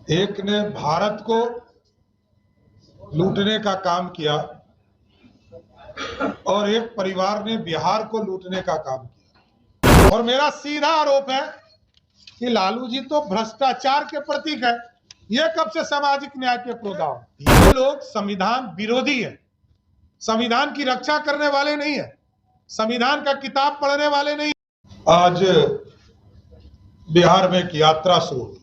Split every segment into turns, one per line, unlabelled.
एक ने भारत को लूटने का काम किया और एक परिवार ने बिहार को लूटने का काम किया। और मेरा सीधा आरोप है कि लालू जी तो भ्रष्टाचार के प्रतीक है। ये कब से सामाजिक न्याय के प्रोग्राम? ये लोग संविधान विरोधी है, संविधान की रक्षा करने वाले नहीं है, संविधान का किताब पढ़ने वाले नहीं। आज बिहार में एक यात्रा शुरू हुई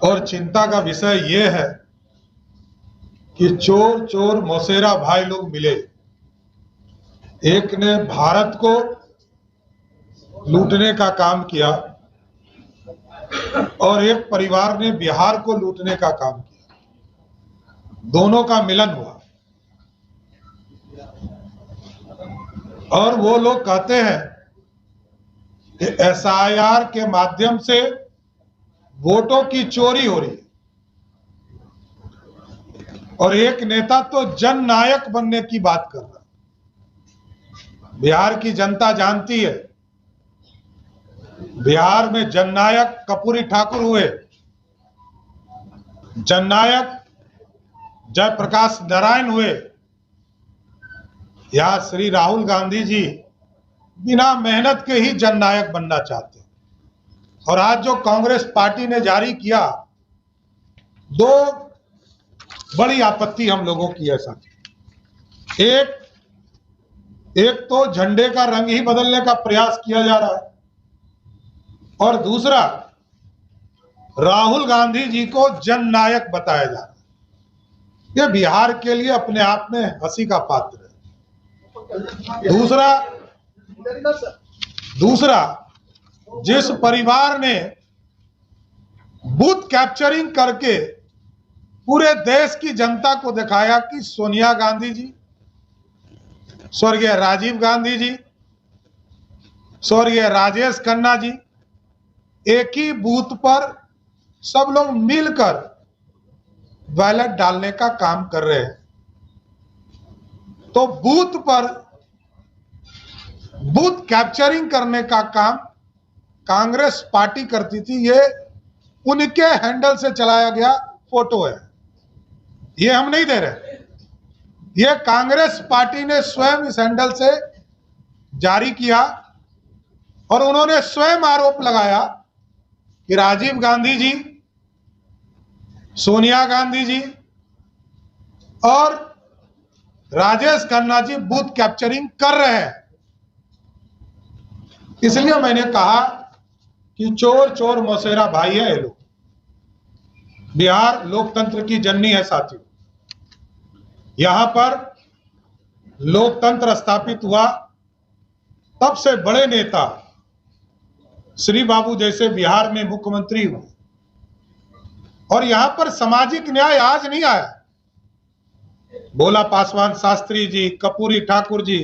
और चिंता का विषय यह है कि चोर चोर मौसेरा भाई लोग मिले। एक ने भारत को लूटने का काम किया और एक परिवार ने बिहार को लूटने का काम किया। दोनों का मिलन हुआ और वो लोग कहते हैं कि एसआईआर के माध्यम से वोटों की चोरी हो रही है और एक नेता तो जननायक बनने की बात कर रहा है। बिहार की जनता जानती है, बिहार में जननायक कर्पूरी ठाकुर हुए, जननायक जयप्रकाश नारायण हुए, या श्री राहुल गांधी जी बिना मेहनत के ही जननायक बनना चाहते हैं। और आज जो कांग्रेस पार्टी ने जारी किया, दो बड़ी आपत्ति हम लोगों की है साथी। एक तो झंडे का रंग ही बदलने का प्रयास किया जा रहा है और दूसरा राहुल गांधी जी को जननायक बताया जा रहा है। यह बिहार के लिए अपने आप में हंसी का पात्र है। दूसरा जिस परिवार ने बूथ कैप्चरिंग करके पूरे देश की जनता को दिखाया कि सोनिया गांधी जी, स्वर्गीय राजीव गांधी जी, स्वर्गीय राजेश खन्ना जी एक ही बूथ पर सब लोग मिलकर बैलेट डालने का काम कर रहे हैं, तो बूथ पर बूथ कैप्चरिंग करने का काम कांग्रेस पार्टी करती थी। ये उनके हैंडल से चलाया गया फोटो है, ये हम नहीं दे रहे। ये कांग्रेस पार्टी ने स्वयं इस हैंडल से जारी किया और उन्होंने स्वयं आरोप लगाया कि राजीव गांधी जी, सोनिया गांधी जी और राजेश खन्ना जी बूथ कैप्चरिंग कर रहे हैं। इसलिए मैंने कहा कि चोर चोर मौसेरा भाई है ये लोग। बिहार लोकतंत्र की जननी है साथियों। यहां पर लोकतंत्र स्थापित हुआ तब से बड़े नेता श्री बाबू जैसे बिहार में मुख्यमंत्री हुए और यहां पर सामाजिक न्याय आज नहीं आया। भोला पासवान शास्त्री जी, कर्पूरी ठाकुर जी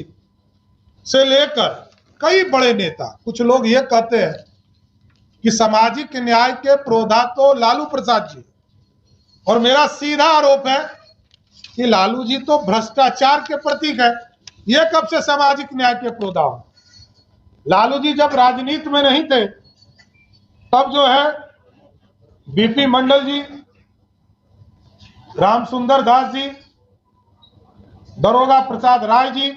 से लेकर कई बड़े नेता, कुछ लोग ये कहते हैं कि सामाजिक न्याय के प्रोधा तो लालू प्रसाद जी, और मेरा सीधा आरोप है कि लालू जी तो भ्रष्टाचार के प्रतीक है। ये कब से सामाजिक न्याय के प्रोधा? लालू जी जब राजनीति में नहीं थे तब जो है बीपी मंडल जी, राम सुंदर दास जी, दरोगा प्रसाद राय जी,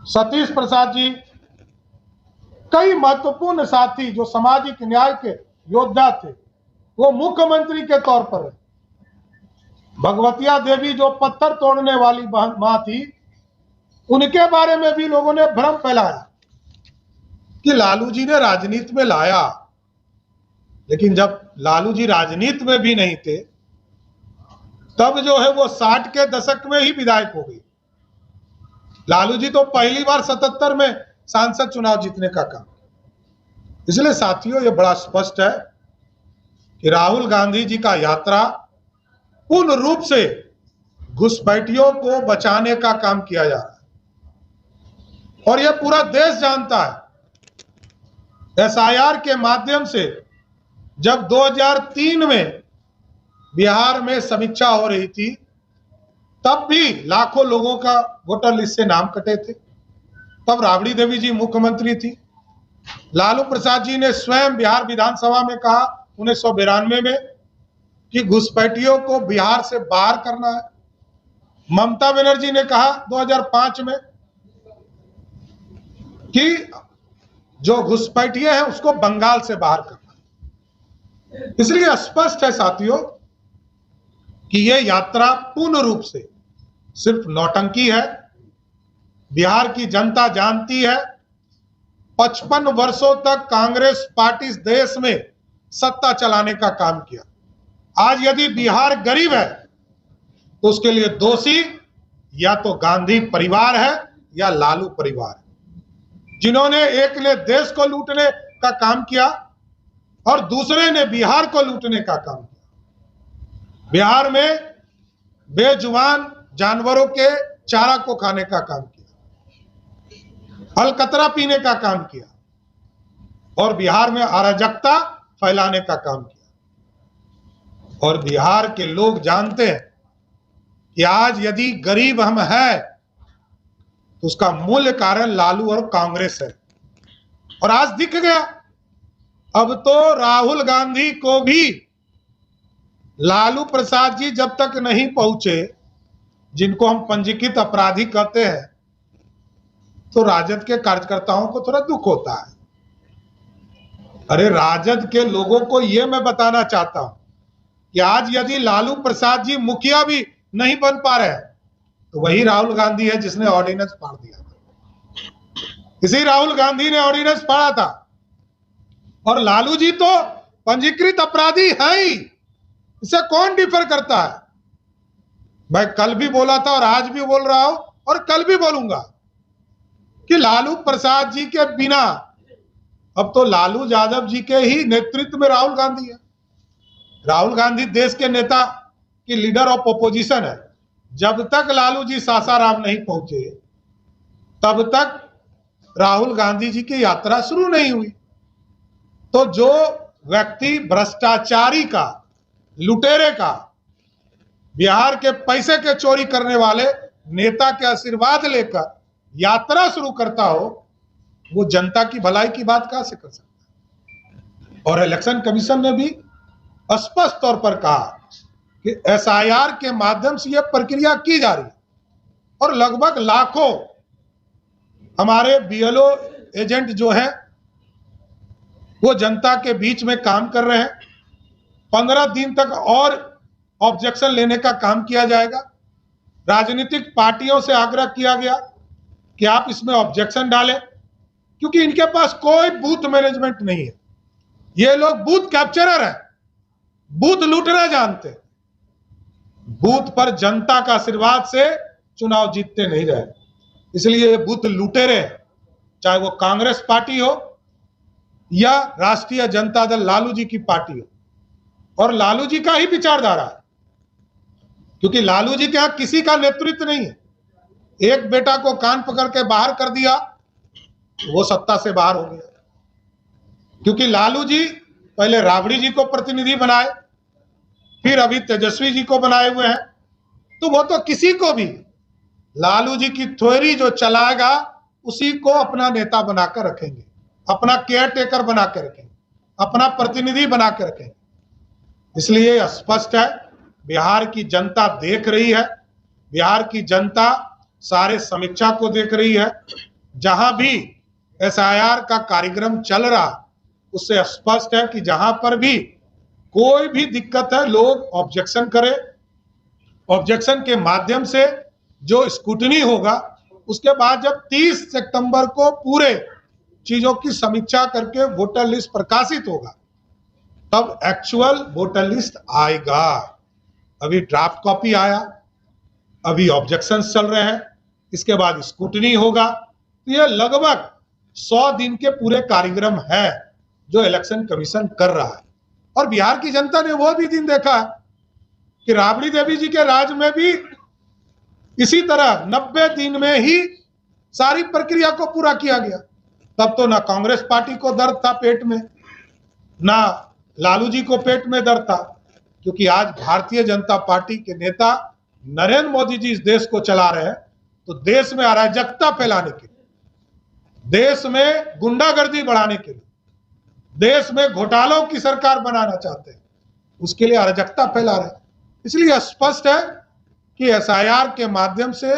सतीश प्रसाद जी, कई महत्वपूर्ण साथी जो सामाजिक न्याय के योद्धा थे, वो मुख्यमंत्री के तौर पर है। भगवतिया देवी जो पत्थर तोड़ने वाली मां थी, उनके बारे में भी लोगों ने भ्रम फैलाया कि लालू जी ने राजनीति में लाया, लेकिन जब लालू जी राजनीति में भी नहीं थे तब जो है वो 60 के दशक में ही विधायक हो गई। लालू जी तो पहली बार 77 में सांसद चुनाव जीतने का काम। इसलिए साथियों, ये बड़ा स्पष्ट है कि राहुल गांधी जी का यात्रा पूर्ण रूप से घुसपैठियों को बचाने का काम किया जा रहा है और यह पूरा देश जानता है। एसआईआर के माध्यम से जब 2003 में बिहार में समीक्षा हो रही थी तब भी लाखों लोगों का वोटर लिस्ट से नाम कटे थे। तब राबड़ी देवी जी मुख्यमंत्री थी लालू प्रसाद जी ने स्वयं बिहार विधानसभा में कहा 1992 में कि घुसपैठियों को बिहार से बाहर करना है। ममता बनर्जी ने कहा 2005 में कि जो घुसपैठिए हैं उसको बंगाल से बाहर करना है। इसलिए स्पष्ट है साथियों कि यह यात्रा पूर्ण रूप से सिर्फ नौटंकी है। बिहार की जनता जानती है 55 वर्षों तक कांग्रेस पार्टी इस देश में सत्ता चलाने का काम किया। आज यदि बिहार गरीब है तो उसके लिए दोषी या तो गांधी परिवार है या लालू परिवार है, जिन्होंने एक ने देश को लूटने का काम किया और दूसरे ने बिहार को लूटने का काम किया। बिहार में बेजुबान जानवरों के चारा को खाने का काम किया, अलकतरा पीने का काम किया और बिहार में अराजकता फैलाने का काम किया। और बिहार के लोग जानते हैं कि आज यदि गरीब हम हैं तो उसका मूल कारण लालू और कांग्रेस है। और आज दिख गया, अब तो राहुल गांधी को भी लालू प्रसाद जी जब तक नहीं पहुंचे, जिनको हम पंजीकृत अपराधी कहते हैं, तो राजद के कार्यकर्ताओं को थोड़ा दुख होता है। अरे राजद के लोगों को यह मैं बताना चाहता हूं कि आज यदि लालू प्रसाद जी मुखिया भी नहीं बन पा रहे हैं तो वही राहुल गांधी है जिसने ऑर्डिनेंस फाड़ दिया था। इसी राहुल गांधी ने ऑर्डिनेंस फाड़ा था और लालू जी तो पंजीकृत अपराधी है ही। इसे कौन डिफर करता है? मैं कल भी बोला था और आज भी बोल रहा हूं और कल भी बोलूंगा कि लालू प्रसाद जी के बिना अब तो लालू यादव जी के ही नेतृत्व में राहुल गांधी है। राहुल गांधी देश के नेता की लीडर ऑफ ओपोजिशन है। जब तक लालू जी सासाराम नहीं पहुंचे तब तक राहुल गांधी जी की यात्रा शुरू नहीं हुई। तो जो व्यक्ति भ्रष्टाचारी का, लुटेरे का, बिहार के पैसे के चोरी करने वाले नेता के आशीर्वाद लेकर यात्रा शुरू करता हो, वो जनता की भलाई की बात कहां से कर सकता है? और इलेक्शन कमीशन ने भी स्पष्ट तौर पर कहा कि एसआईआर के माध्यम से यह प्रक्रिया की जा रही है और लगभग लाखों हमारे बीएलओ एजेंट जो है वो जनता के बीच में काम कर रहे हैं। 15 दिन तक और ऑब्जेक्शन लेने का काम किया जाएगा। राजनीतिक पार्टियों से आग्रह किया गया कि आप इसमें ऑब्जेक्शन डालें, क्योंकि इनके पास कोई बूथ मैनेजमेंट नहीं है। ये लोग बूथ कैप्चरर है, बूथ लूटना जानते हैं। बूथ पर जनता का आशीर्वाद से चुनाव जीतते नहीं रहे, इसलिए ये बूथ लुटेरे हैं, चाहे वो कांग्रेस पार्टी हो या राष्ट्रीय जनता दल लालू जी की पार्टी हो। और लालू जी का ही विचारधारा है, क्योंकि लालू जी के यहां किसी का नेतृत्व नहीं है। एक बेटा को कान पकड़ के बाहर कर दिया, वो सत्ता से बाहर हो गया। क्योंकि लालू जी पहले राबड़ी जी को प्रतिनिधि बनाए, फिर अभी तेजस्वी जी को बनाए हुए हैं। तो वो तो किसी को भी लालू जी की थ्योरी जो चलाएगा उसी को अपना नेता बनाकर रखेंगे, अपना केयर टेकर बनाकर रखेंगे, अपना प्रतिनिधि बनाकर रखेंगे। इसलिए स्पष्ट है, बिहार की जनता देख रही है, बिहार की जनता सारे समीक्षा को देख रही है। जहां भी एसआईआर का कार्यक्रम चल रहा उससे स्पष्ट है कि जहां पर भी कोई भी दिक्कत है, लोग ऑब्जेक्शन करें। ऑब्जेक्शन के माध्यम से जो स्क्रूटनी होगा, उसके बाद जब 30 सितंबर को पूरे चीजों की समीक्षा करके वोटर लिस्ट प्रकाशित होगा, तब एक्चुअल वोटर लिस्ट आएगा। अभी ड्राफ्ट कॉपी आया, अभी ऑब्जेक्शंस चल रहे हैं, इसके बाद स्क्रूटनी होगा। तो ये लगभग 100 दिन के पूरे कार्यक्रम है जो इलेक्शन कमीशन कर रहा है। और बिहार की जनता ने वो भी दिन देखा कि राबड़ी देवी जी के राज में भी इसी तरह 90 दिन में ही सारी प्रक्रिया को पूरा किया गया। तब तो ना कांग्रेस पार्टी को दर्द था पेट में, ना लालू जी को पेट में दर्द था, क्योंकि आज भारतीय जनता पार्टी के नेता नरेंद्र मोदी जी इस देश को चला रहे हैं। तो देश में अराजकता फैलाने के लिए, देश में गुंडागर्दी बढ़ाने के लिए, देश में घोटालों की सरकार बनाना चाहते हैं, उसके लिए अराजकता फैला रहे हैं। इसलिए स्पष्ट है कि एसआईआर के माध्यम से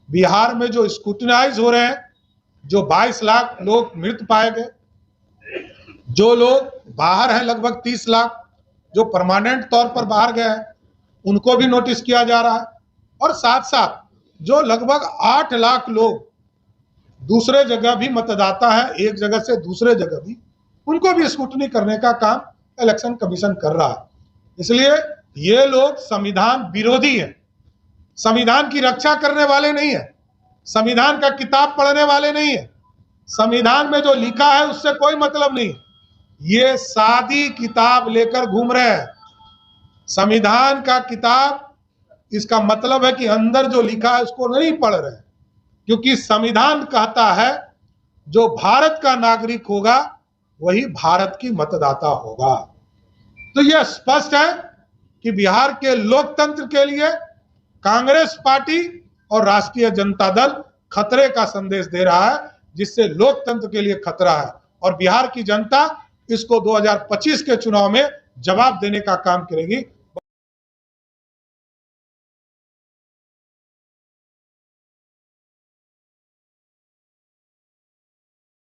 बिहार में जो स्क्रूटिनाइज हो रहे हैं, जो 22 लाख लोग मृत पाए गए, जो लोग बाहर हैं लगभग 30 लाख, जो परमानेंट तौर पर बाहर गए हैं, उनको भी नोटिस किया जा रहा है। और साथ साथ जो लगभग 8 लाख लोग दूसरे जगह भी मतदाता है, एक जगह से दूसरे जगह भी, उनको भी स्क्रूटनी करने का काम इलेक्शन कमीशन कर रहा है। इसलिए ये लोग संविधान विरोधी हैं, संविधान की रक्षा करने वाले नहीं है, संविधान का किताब पढ़ने वाले नहीं है, संविधान में जो लिखा है उससे कोई मतलब नहीं। ये सादी किताब लेकर घूम रहे हैं। संविधान का किताब, इसका मतलब है कि अंदर जो लिखा है उसको नहीं पढ़ रहे, क्योंकि संविधान कहता है जो भारत का नागरिक होगा वही भारत की मतदाता होगा। तो यह स्पष्ट है कि बिहार के लोकतंत्र के लिए कांग्रेस पार्टी और राष्ट्रीय जनता दल खतरे का संदेश दे रहा है, जिससे लोकतंत्र के लिए खतरा है। और बिहार की जनता इसको 2025 के चुनाव में जवाब देने का काम करेगी।